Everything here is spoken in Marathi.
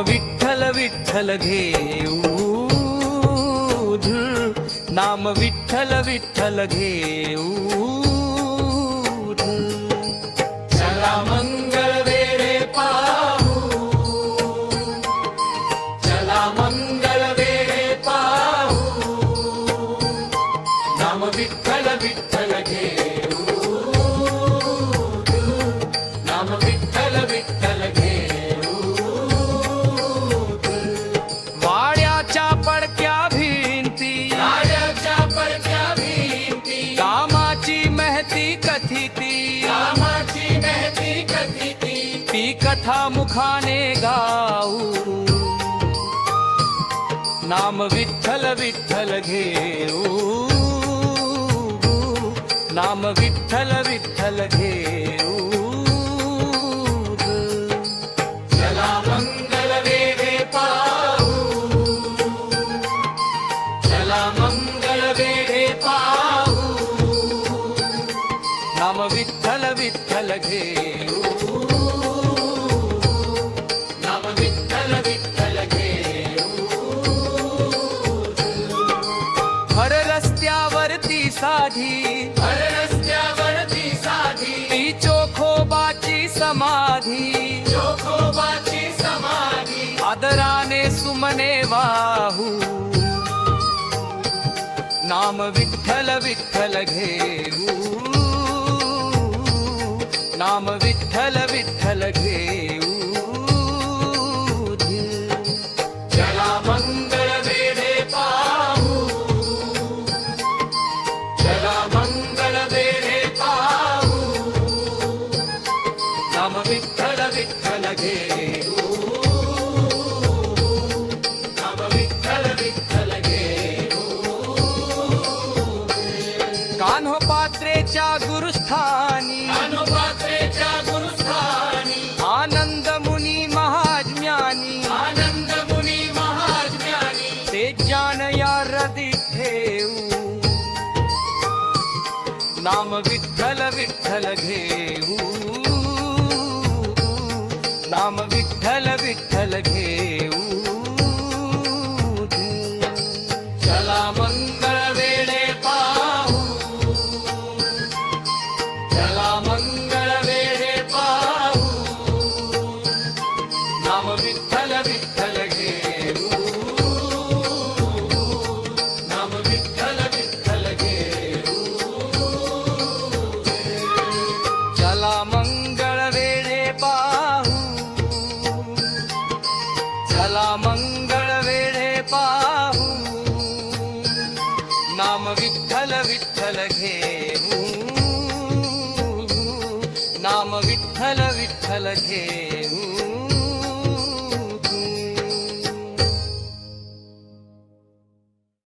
विठ्ठल विठ्ठल घेऊ नाम विठ्ठल विठ्ठल घेऊ चला मंगळ वेळे पाहू चला मंगळ वेळे पाहू नाम विठ्ठल विठ्ठल घेऊ नाम विठ्ठल विठ्ठल घेऊ वाड्याच्या पडक्या भिंती कामाची महती कथिती ती कथा मुखाने गाऊ नाम विठ्ठल विठ्ठल घेऊ नाम विठ्ठल विठ्ठल घेऊ चला मंगल वेळे पाहू चला मंगल वेळे पाहू नाम विठ्ठल विठ्ठल घेऊ नाम विठ्ठल विठ्ठल घेऊ हर रस्त्यावरती साधी ती चोखोबाची समाधी आदराने सुमने वाहू नाम विठ्ठल विठ्ठल घेऊ नाम विठ्ठल विठ्ठल घेऊ चला मंगळ वेळे पाहू चला मंगळ वेळे पाहू नाम विठ्ठल विठ्ठल घेऊ नाम विठ्ठल विठ्ठल घेऊ कान्होपात्रेच्या गुरुस्थानी आनंद मुनी महाज्ञानी ते ज्ञान या हृदय ठेवू नाम विठ्ठल विठ्ठल घेऊ नाम विठ्ठल विठ्ठल घेऊ चला मंगळ वेळे पाहू चला मंगळ वेळे पाहू नाम विठ्ठल विठ्ठल घेऊ नाम विठ्ठल विठ्ठल घेऊ चला मंगळ वेळे पाहू चला मंगळ वेळे पाहू नाम विठ्ठल विठ्ठल घेऊ नाम विठ्ठल विठ्ठल घेऊ